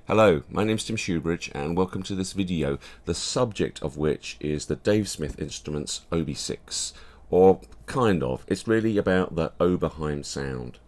Hello, my name's Tim Shoebridge and welcome to this video, the subject of which is the Dave Smith Instruments OB-6, or kind of. It's really about the Oberheim sound.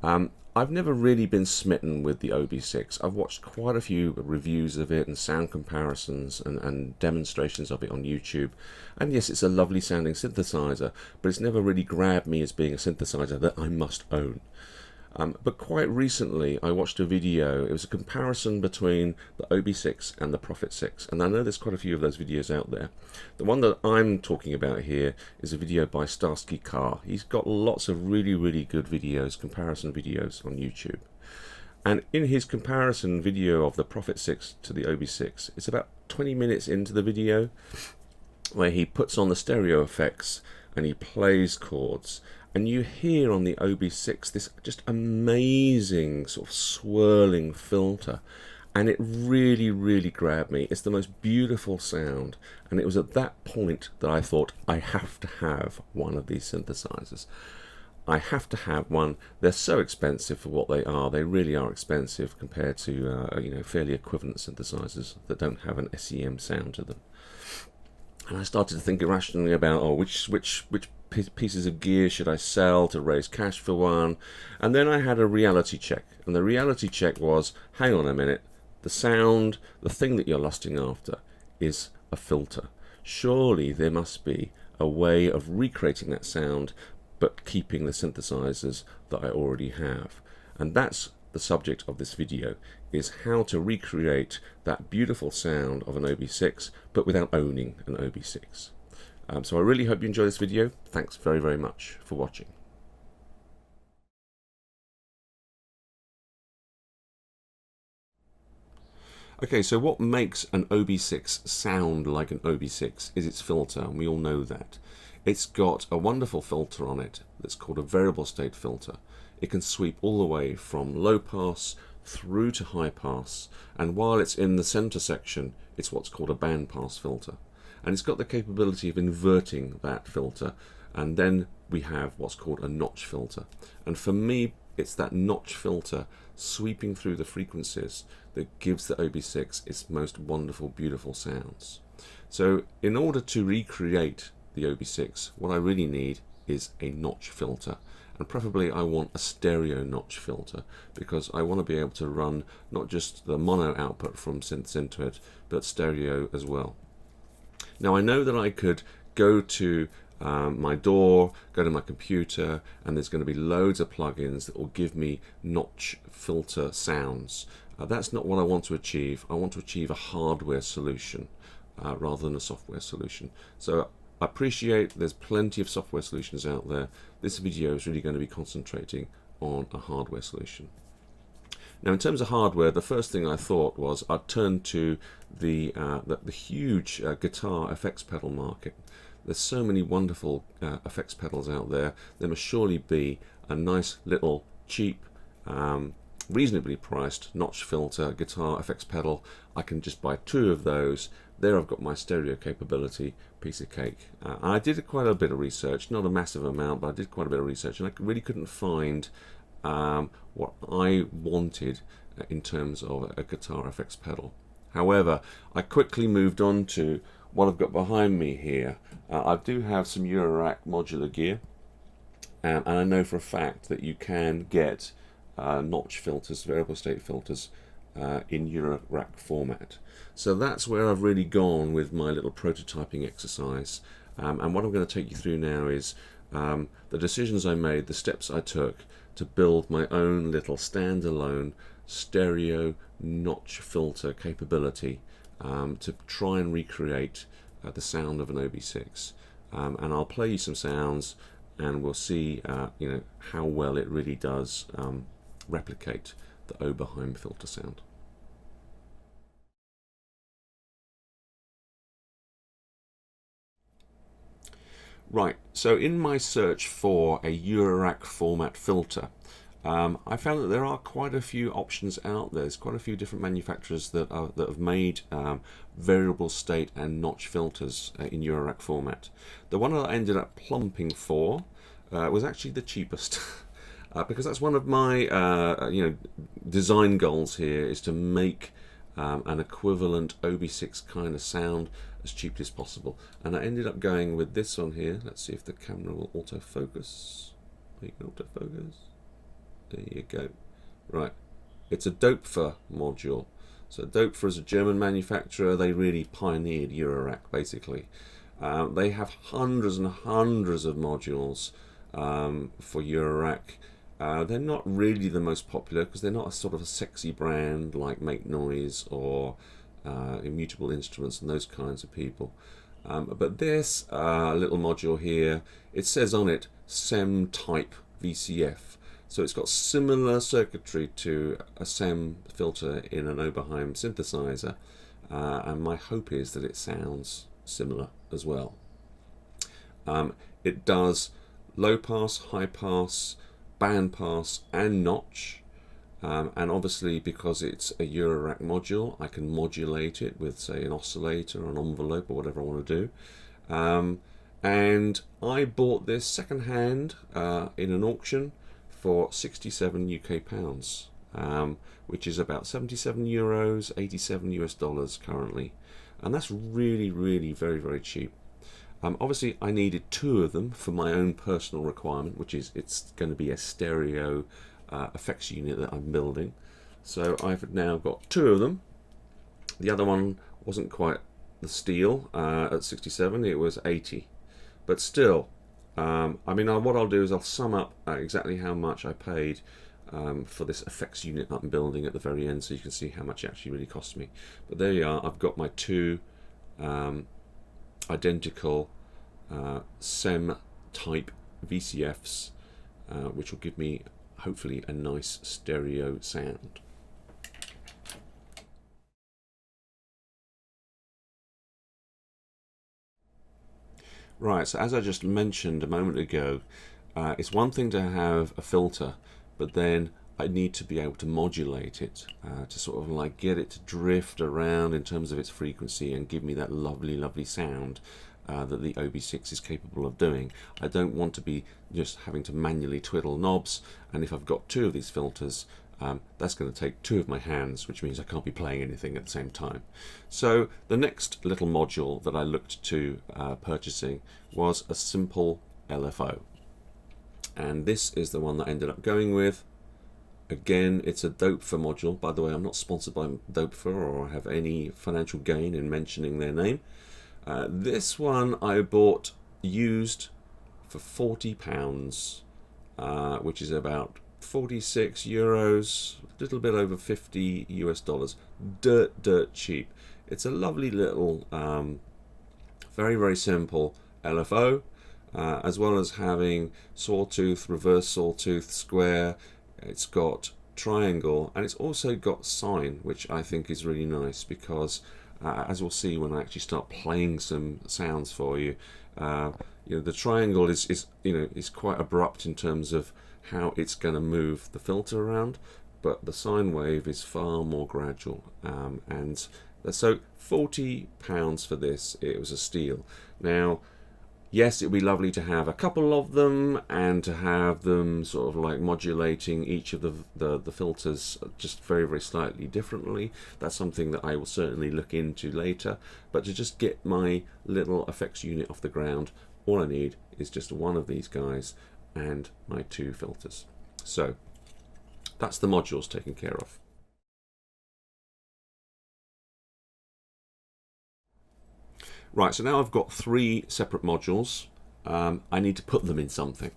I've never really been smitten with the OB-6. I've watched quite a few reviews of it and sound comparisons and demonstrations of it on YouTube. And yes, it's a lovely sounding synthesizer, but it's never really grabbed me as being a synthesizer that I must own. But quite recently I watched a video. It was a comparison between the OB-6 and the Prophet 6, and I know there's quite a few of those videos out there. The one that I'm talking about here is a video by Starsky Carr. He's got lots of really good videos, comparison videos on YouTube. And in his comparison video of the Prophet 6 to the OB-6, it's about 20 minutes into the video where he puts on the stereo effects and he plays chords. And you hear on the OB-6 this just amazing sort of swirling filter, and it really grabbed me. It's the most beautiful sound, and it was at that point that I thought I have to have one of these synthesizers. I have to have one. They're so expensive for what they are. They really are expensive compared to fairly equivalent synthesizers that don't have an SEM sound to them. And I started to think irrationally about which pieces of gear should I sell to raise cash for one. And then I had a reality check, and the reality check was, hang on a minute, the sound, the thing that you're lusting after, is a filter. Surely there must be a way of recreating that sound but keeping the synthesizers that I already have. And that's the subject of this video, is how to recreate that beautiful sound of an OB-6 but without owning an OB-6. So I really hope you enjoy this video. Thanks very much for watching. Okay, so what makes an OB-6 sound like an OB-6 is its filter, and we all know that. It's got a wonderful filter on it that's called a variable state filter. It can sweep all the way from low pass through to high pass, and while it's in the center section, it's what's called a band pass filter. And it's got the capability of inverting that filter, and then we have what's called a notch filter. And for me, it's that notch filter sweeping through the frequencies that gives the OB-6 its most wonderful, beautiful sounds. So in order to recreate the OB-6, what I really need is a notch filter, and preferably I want a stereo notch filter, because I want to be able to run not just the mono output from synths into it, but stereo as well. Now I know that I could go to my DAW, go to my computer, and there's going to be loads of plugins that will give me notch filter sounds. That's not what I want to achieve. I want to achieve a hardware solution rather than a software solution. So I appreciate there's plenty of software solutions out there. This video is really going to be concentrating on a hardware solution. Now, in terms of hardware, the first thing I thought was I'd turn to the huge guitar effects pedal market. There's so many wonderful effects pedals out there. There must surely be a nice little cheap, reasonably priced notch filter guitar effects pedal. I can just buy 2 of those. There I've got my stereo capability, piece of cake. I did quite a bit of research, not a massive amount, but I did quite a bit of research, and I really couldn't find what I wanted in terms of a guitar effects pedal. However, I quickly moved on to what I've got behind me here. I do have some Eurorack modular gear, and I know for a fact that you can get notch filters, variable state filters, in Eurorack format. So that's where I've really gone with my little prototyping exercise. And what I'm going to take you through now is the decisions I made, the steps I took to build my own little standalone stereo notch filter capability to try and recreate the sound of an OB-6. And I'll play you some sounds, and we'll see how well it really does replicate the Oberheim filter sound. Right, so in my search for a Eurorack format filter, I found that there are quite a few options out there. There's quite a few different manufacturers that have made variable state and notch filters in Eurorack format. The one that I ended up plumping for was actually the cheapest. because that's one of my design goals here, is to make an equivalent OB-6 kind of sound as cheaply as possible. And I ended up going with this one here. Let's see if the camera will autofocus. You can autofocus. There you go. Right, it's a Doepfer module. So Doepfer is a German manufacturer. They really pioneered Eurorack, basically. They have hundreds and hundreds of modules for Eurorack. They're not really the most popular because they're not a sort of a sexy brand like Make Noise or Immutable Instruments and those kinds of people. But this little module here, it says on it SEM type VCF. So it's got similar circuitry to a SEM filter in an Oberheim synthesizer, and my hope is that it sounds similar as well. It does low pass, high pass, band pass and notch, and obviously because it's a Eurorack module, I can modulate it with, say, an oscillator or an envelope or whatever I want to do. And I bought this second hand in an auction for 67 UK pounds, which is about 77 euros, 87 US dollars currently, and that's really, really very, very cheap. Obviously I needed two of them for my own personal requirement, which is it's going to be a stereo effects unit that I'm building. So I've now got two of them. The other one wasn't quite the steal at 67, it was 80, but still, I mean, what I'll do is I'll sum up exactly how much I paid for this effects unit that I'm building at the very end, so you can see how much it actually really cost me. But there you are, I've got my two identical SEM type VCFs, which will give me hopefully a nice stereo sound. Right, so as I just mentioned a moment ago, it's one thing to have a filter, but then I need to be able to modulate it to sort of like get it to drift around in terms of its frequency and give me that lovely, lovely sound that the OB-6 is capable of doing. I don't want to be just having to manually twiddle knobs, and if I've got two of these filters, that's going to take two of my hands, which means I can't be playing anything at the same time. So the next little module that I looked to purchasing was a simple LFO, and this is the one that I ended up going with. Again, it's a Doepfer module. By the way, I'm not sponsored by Doepfer or have any financial gain in mentioning their name. This one I bought used for £40, which is about 46 euros, a little bit over 50 US dollars. Dirt cheap. It's a lovely little, very, very simple LFO, as well as having sawtooth, reverse sawtooth, square. It's got triangle, and it's also got sine, which I think is really nice because as we'll see when I actually start playing some sounds for you, the triangle is quite abrupt in terms of how it's going to move the filter around, but the sine wave is far more gradual, and so £40 for this. It was a steal. Now, yes, it would be lovely to have a couple of them and to have them sort of like modulating each of the filters just very, very slightly differently. That's something that I will certainly look into later. But to just get my little effects unit off the ground, all I need is just one of these guys and my two filters. So that's the modules taken care of. Right, so now I've got three separate modules. I need to put them in something.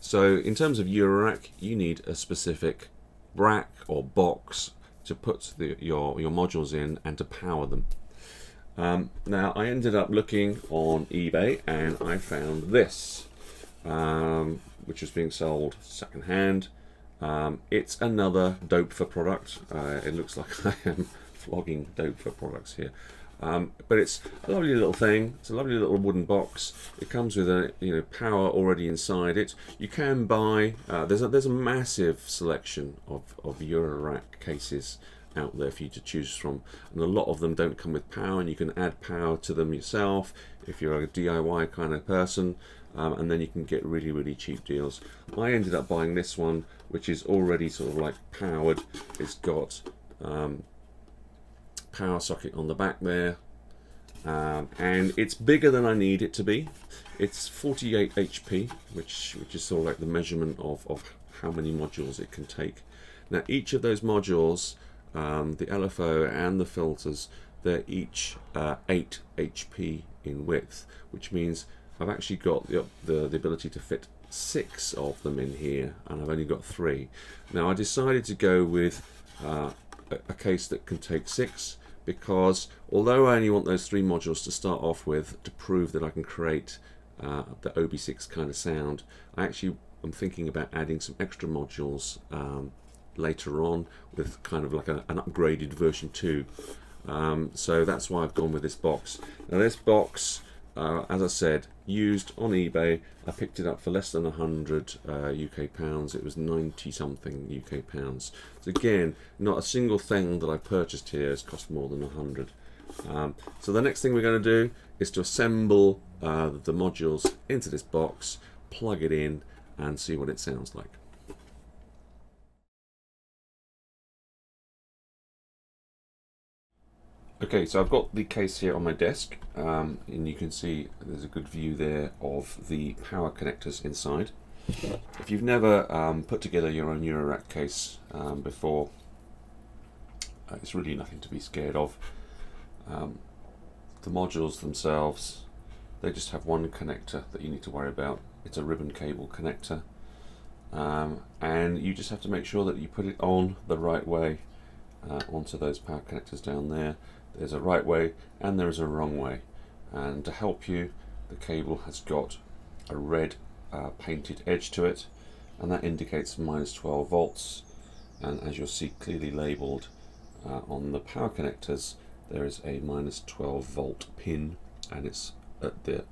So in terms of Eurorack, you need a specific rack or box to put your modules in and to power them. Now I ended up looking on eBay and I found this, which was being sold second hand. It's another Doepfer product. It looks like I am flogging Doepfer products here. But it's a lovely little thing. It's a lovely little wooden box. It comes with a power already inside it. You can buy. There's a massive selection of Eurorack cases out there for you to choose from, and a lot of them don't come with power, and you can add power to them yourself if you're a DIY kind of person, and then you can get really cheap deals. I ended up buying this one, which is already sort of like powered. It's got power socket on the back there, and it's bigger than I need it to be. It's 48 HP, which is sort of like the measurement of how many modules it can take. Now each of those modules, the LFO and the filters, they're each 8 HP in width, which means I've actually got the ability to fit 6 of them in here, and I've only got 3. Now I decided to go with a case that can take 6, because although I only want those 3 modules to start off with to prove that I can create the OB-6 kind of sound, I actually am thinking about adding some extra modules later on with kind of like an upgraded version 2. So that's why I've gone with this box. Now this box, as I said, used on eBay. I picked it up for less than 100 UK pounds. It was 90 something UK pounds. So again, not a single thing that I purchased here has cost more than 100. So the next thing we're going to do is to assemble the modules into this box, plug it in, and see what it sounds like. Okay, so I've got the case here on my desk, and you can see there's a good view there of the power connectors inside. If you've never put together your own Eurorack case before, it's really nothing to be scared of. The modules themselves, they just have one connector that you need to worry about. It's a ribbon cable connector, and you just have to make sure that you put it on the right way onto those power connectors down there. There's a right way and there is a wrong way, and to help you, the cable has got a red painted edge to it, and that indicates minus 12 volts, and as you'll see clearly labelled on the power connectors, there is a minus 12 volt pin, and it's at the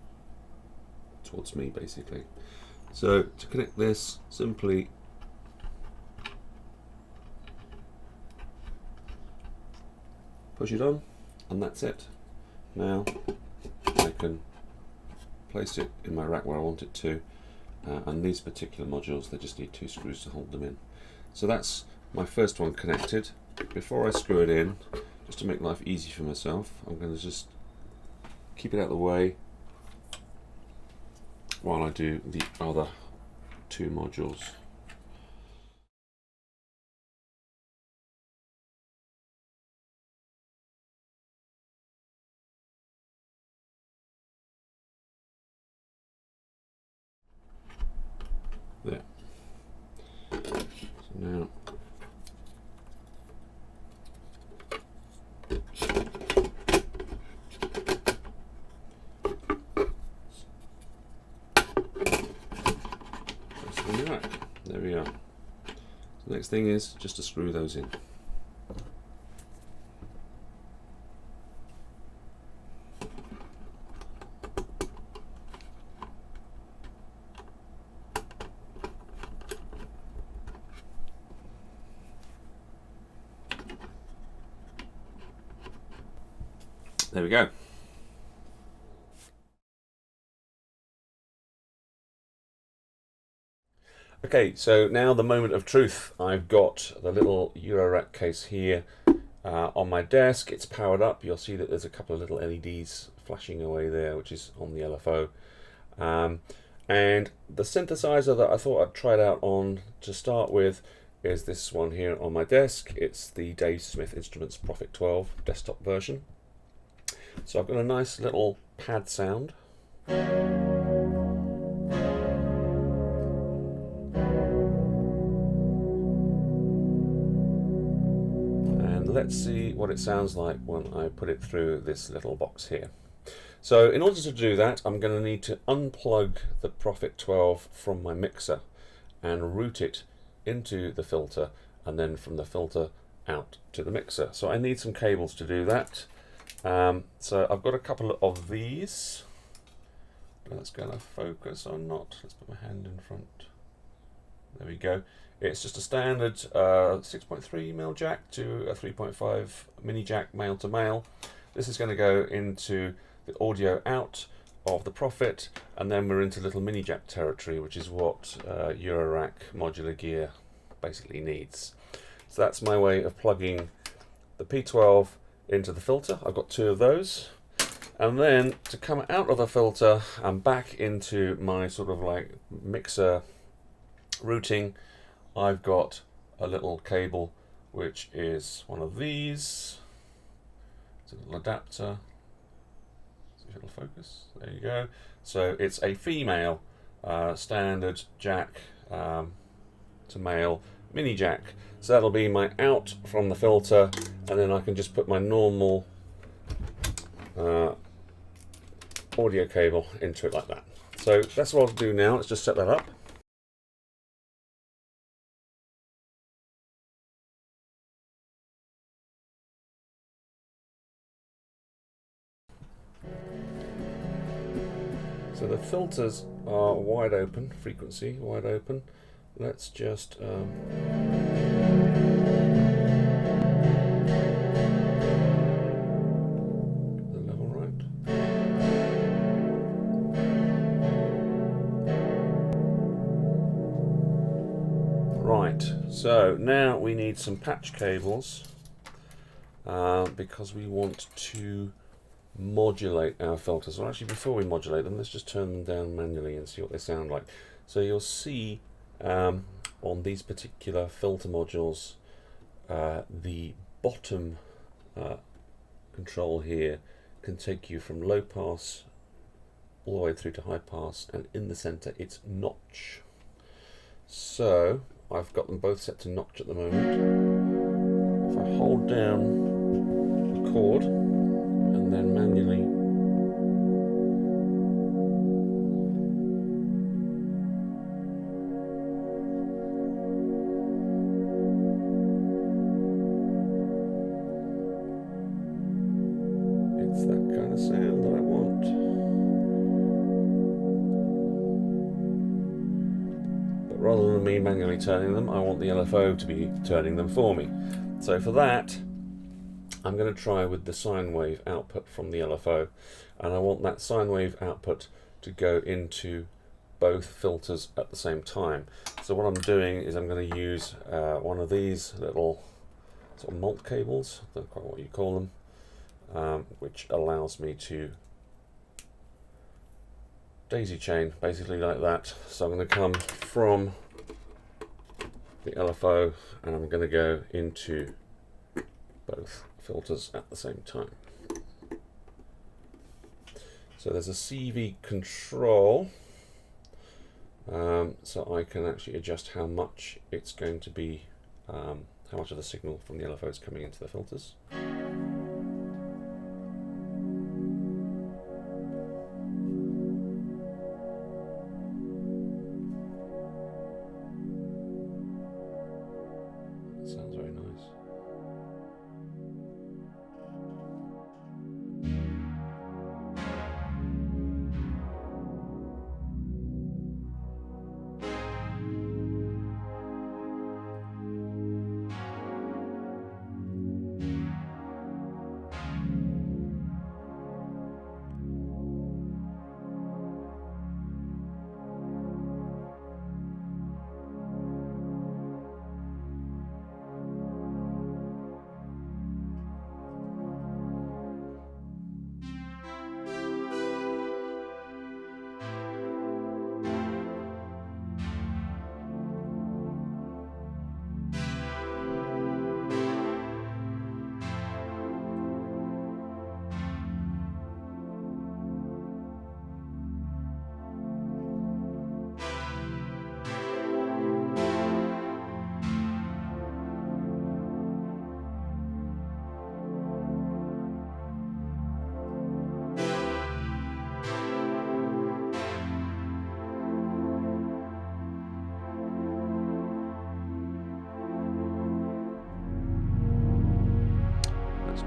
towards me basically. So to connect this, simply push it on, and that's it. Now I can place it in my rack where I want it to, and these particular modules, they just need 2 screws to hold them in. So that's my first one connected. Before I screw it in, just to make life easy for myself, I'm going to just keep it out of the way while I do the other 2 modules. There. So now there we are. The next thing is just to screw those in. There we go. Okay, so now the moment of truth. I've got the little Eurorack case here on my desk. It's powered up. You'll see that there's a couple of little LEDs flashing away there, which is on the LFO. And the synthesizer that I thought I'd try it out on to start with is this one here on my desk. It's the Dave Smith Instruments Prophet 12 desktop version. So I've got a nice little pad sound. And let's see what it sounds like when I put it through this little box here. So in order to do that, I'm going to need to unplug the Prophet 12 from my mixer and route it into the filter, and then from the filter out to the mixer. So I need some cables to do that. So I've got a couple of these. That's going to focus or not. Let's put my hand in front. There we go. It's just a standard 6.3mm jack to a 3.5 mini jack male to male. This is going to go into the audio out of the Prophet, and then we're into little mini jack territory, which is what Eurorack modular gear basically needs. So that's my way of plugging the P12 into the filter. I've got two of those, and then to come out of the filter and back into my sort of like mixer routing, I've got a little cable which is one of these. It's a little adapter. See if it'll focus. There you go. So it's a female standard jack to male mini jack. So that'll be my out from the filter, and then I can just put my normal audio cable into it like that. So that's what I'll do now. Let's just set that up. So the filters are wide open, frequency wide open. Let's just the level right. Right, so now we need some patch cables because we want to modulate our filters. Well, actually, before we modulate them, let's just turn them down manually and see what they sound like. So you'll see on these particular filter modules, the bottom control here can take you from low pass all the way through to high pass, and in the center it's notch. So I've got them both set to notch at the moment. If I hold down the chord and then manually it's that kind of sound that I want. But rather than me manually turning them, I want the LFO to be turning them for me. So for that, I'm going to try with the sine wave output from the LFO, and I want that sine wave output to go into both filters at the same time. So what I'm doing is I'm going to use one of these little sort of malt cables, I don't know quite what you call them, which allows me to daisy chain basically like that. So I'm going to come from the LFO and I'm going to go into both filters at the same time. So there's a CV control, so I can actually adjust how much it's going to be, how much of the signal from the LFO is coming into the filters. Sounds very nice.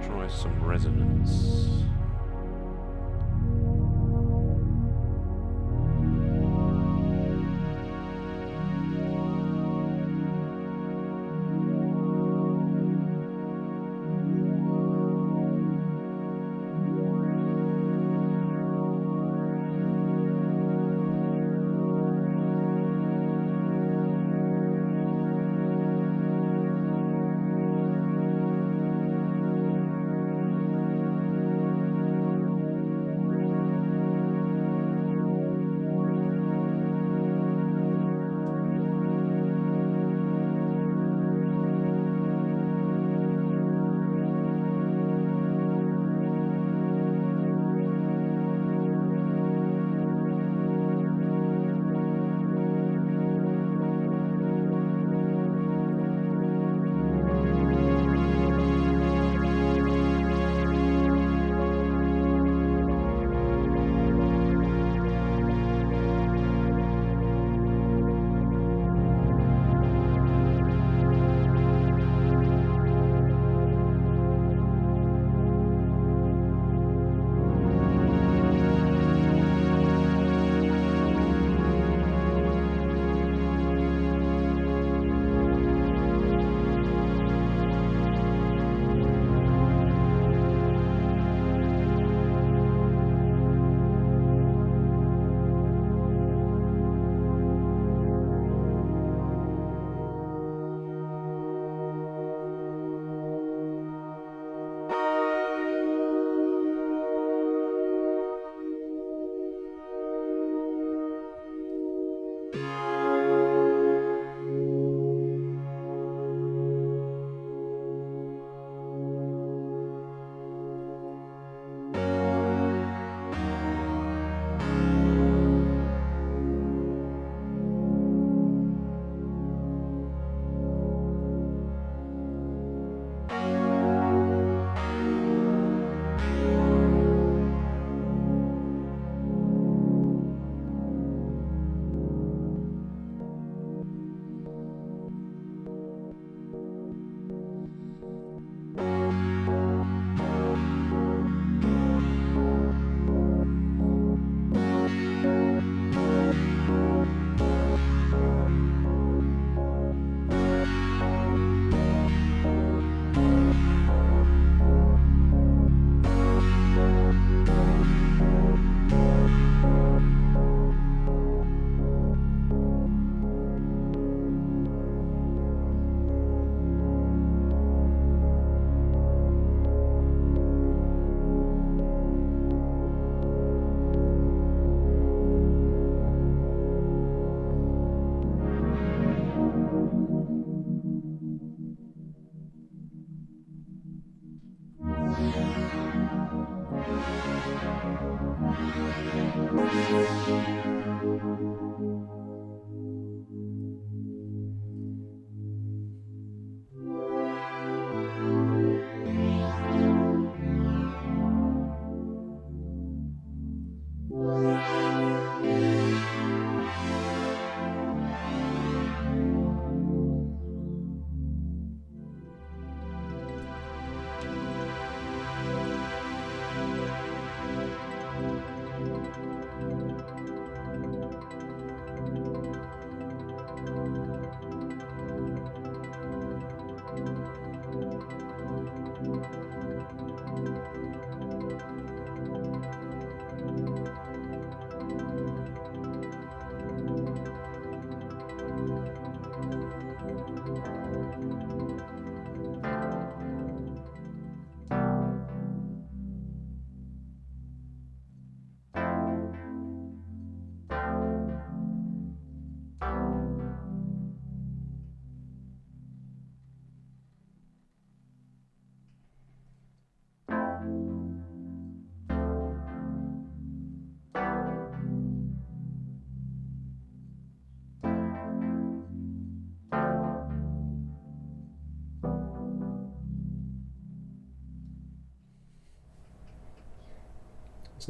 Try some resonance.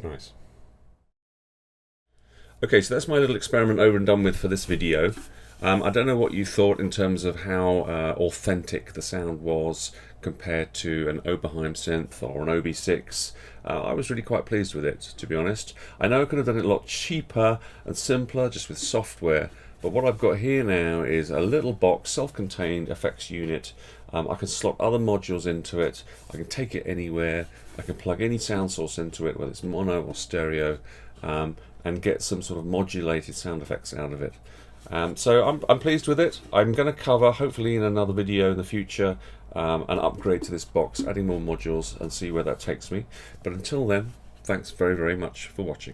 Nice. Okay, so that's my little experiment over and done with for this video. I don't know what you thought in terms of how authentic the sound was compared to an Oberheim synth or an OB-6. I was really quite pleased with it, to be honest. I know I could have done it a lot cheaper and simpler just with software, but what I've got here now is a little box, self-contained effects unit. I can slot other modules into it, I can take it anywhere, I can plug any sound source into it, whether it's mono or stereo, and get some sort of modulated sound effects out of it. So I'm pleased with it. I'm going to cover, hopefully in another video in the future, an upgrade to this box, adding more modules and see where that takes me. But until then, thanks very, very much for watching.